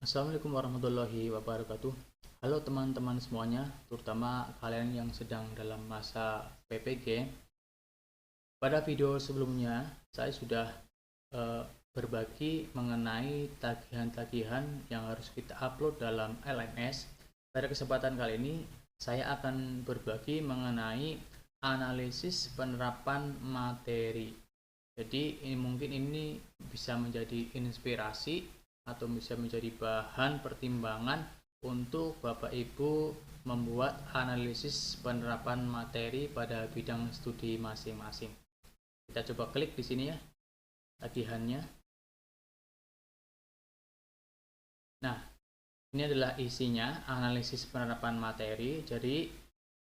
Assalamualaikum warahmatullahi wabarakatuh. Halo teman-teman semuanya, terutama kalian yang sedang dalam masa PPG. Pada video sebelumnya, saya sudah berbagi mengenai tagihan-tagihan yang harus kita upload dalam LMS. Pada kesempatan kali ini, saya akan berbagi mengenai analisis penerapan materi. Jadi mungkin ini bisa menjadi inspirasi atau bisa menjadi bahan pertimbangan untuk Bapak Ibu membuat analisis penerapan materi pada bidang studi masing-masing. Kita coba klik di sini ya, tagihannya. Nah, ini adalah isinya, analisis penerapan materi. Jadi,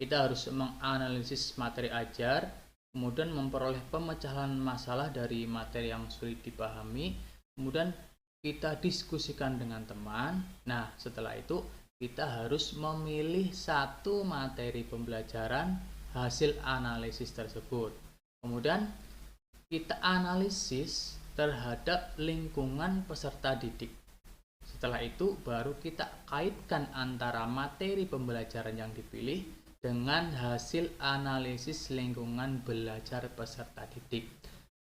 kita harus menganalisis materi ajar, kemudian memperoleh pemecahan masalah dari materi yang sulit dipahami, kemudian kita diskusikan dengan teman. Nah, setelah itu kita harus memilih satu materi pembelajaran hasil analisis tersebut. Kemudian kita analisis terhadap lingkungan peserta didik. Setelah itu baru kita kaitkan antara materi pembelajaran yang dipilih dengan hasil analisis lingkungan belajar peserta didik.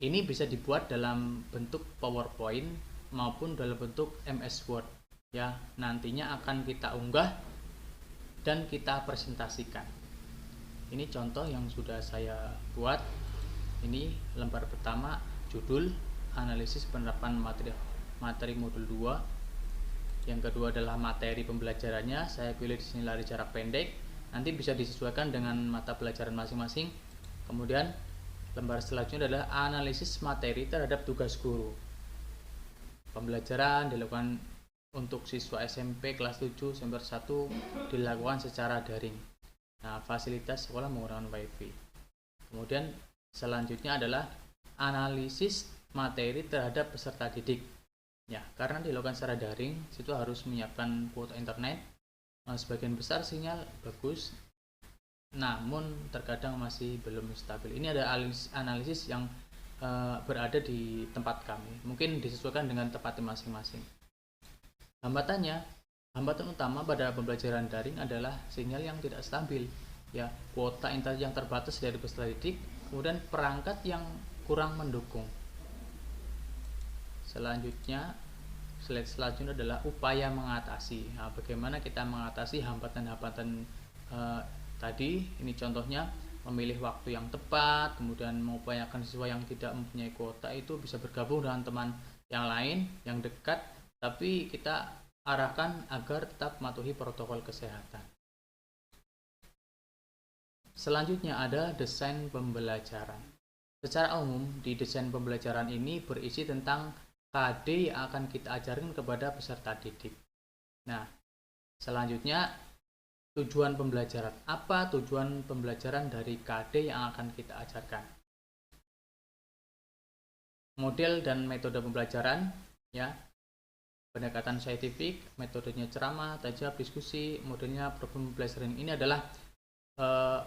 Ini bisa dibuat dalam bentuk PowerPoint maupun dalam bentuk MS Word. Ya, nantinya akan kita unggah dan kita presentasikan. Ini contoh yang sudah saya buat. Ini lembar pertama, judul analisis penerapan materi modul 2. Yang kedua adalah materi pembelajarannya. Saya pilih di sini lari jarak pendek. Nanti bisa disesuaikan dengan mata pelajaran masing-masing. Kemudian lembar selanjutnya adalah analisis materi terhadap tugas guru. Pembelajaran dilakukan untuk siswa SMP kelas 7 semester 1 dilakukan secara daring. Nah, fasilitas sekolah menggunakan WiFi. Kemudian selanjutnya adalah analisis materi terhadap peserta didik. Ya, karena dilakukan secara daring, situ harus menyiapkan kuota internet. Sebagian besar sinyal bagus, namun terkadang masih belum stabil. Ini ada analisis yang berada di tempat kami. Mungkin disesuaikan dengan tempatnya masing-masing. Hambatan utama pada pembelajaran daring adalah sinyal yang tidak stabil. Ya, kuota internet yang terbatas dari peserta didik, kemudian perangkat yang kurang mendukung. Slide selanjutnya adalah upaya mengatasi. Nah, bagaimana kita mengatasi hambatan-hambatan tadi? Ini contohnya memilih waktu yang tepat, kemudian mengupayakan siswa yang tidak mempunyai kuota itu bisa bergabung dengan teman yang lain yang dekat, tapi kita arahkan agar tetap mematuhi protokol kesehatan. Selanjutnya ada desain pembelajaran. Secara umum, di desain pembelajaran ini berisi tentang KD yang akan kita ajarkan kepada peserta didik. Nah, selanjutnya tujuan pembelajaran. Apa tujuan pembelajaran dari KD yang akan kita ajarkan? Model dan metode pembelajaran, ya. Pendekatan saintifik, metodenya ceramah, tajam, diskusi, modelnya problem pembelajaran. Ini adalah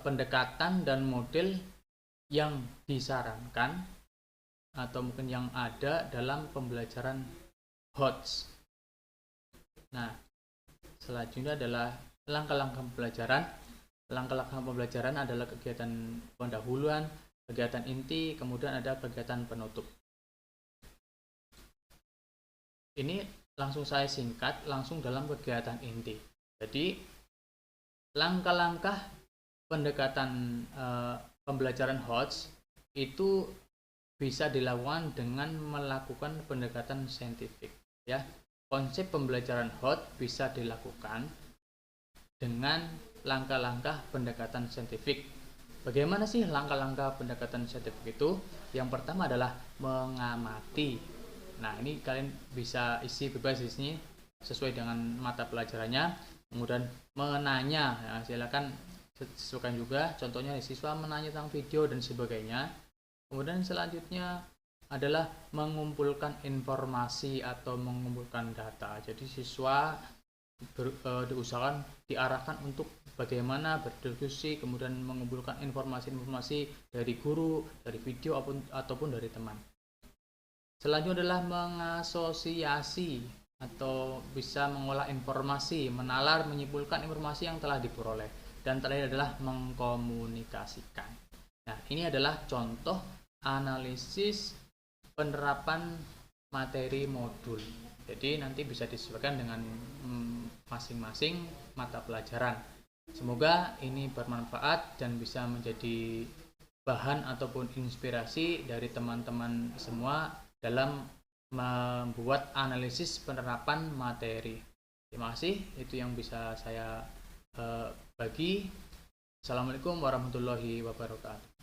pendekatan dan model yang disarankan atau mungkin yang ada dalam pembelajaran HOTS. Nah, selanjutnya adalah langkah-langkah pembelajaran. Langkah-langkah pembelajaran adalah kegiatan pendahuluan, kegiatan inti, kemudian ada kegiatan penutup. Ini langsung saya singkat langsung dalam kegiatan inti. Jadi langkah-langkah pendekatan pembelajaran HOTS itu bisa dilakukan dengan melakukan pendekatan saintifik. Ya, konsep pembelajaran HOTS bisa dilakukan dengan langkah-langkah pendekatan saintifik. Bagaimana sih langkah-langkah pendekatan saintifik itu? Yang pertama adalah mengamati. Nah, ini kalian bisa isi bebas di sini sesuai dengan mata pelajarannya. Kemudian menanya, ya, silakan sesuaikan juga. Contohnya siswa menanya tentang video dan sebagainya. Kemudian selanjutnya adalah mengumpulkan informasi atau mengumpulkan data. Jadi siswa diusahakan diarahkan untuk bagaimana berdiskusi, kemudian mengumpulkan informasi-informasi dari guru, dari video ataupun dari teman. Selanjutnya adalah mengasosiasi. atau bisa mengolah informasi, menalar, menyimpulkan informasi yang telah diperoleh. Dan terakhir adalah mengkomunikasikan. Nah, ini adalah contoh analisis penerapan materi modul. Jadi nanti bisa disesuaikan dengan masing-masing mata pelajaran. Semoga ini bermanfaat dan bisa menjadi bahan ataupun inspirasi dari teman-teman semua dalam membuat analisis penerapan materi. Terima kasih, itu yang bisa saya bagi. Assalamualaikum warahmatullahi wabarakatuh.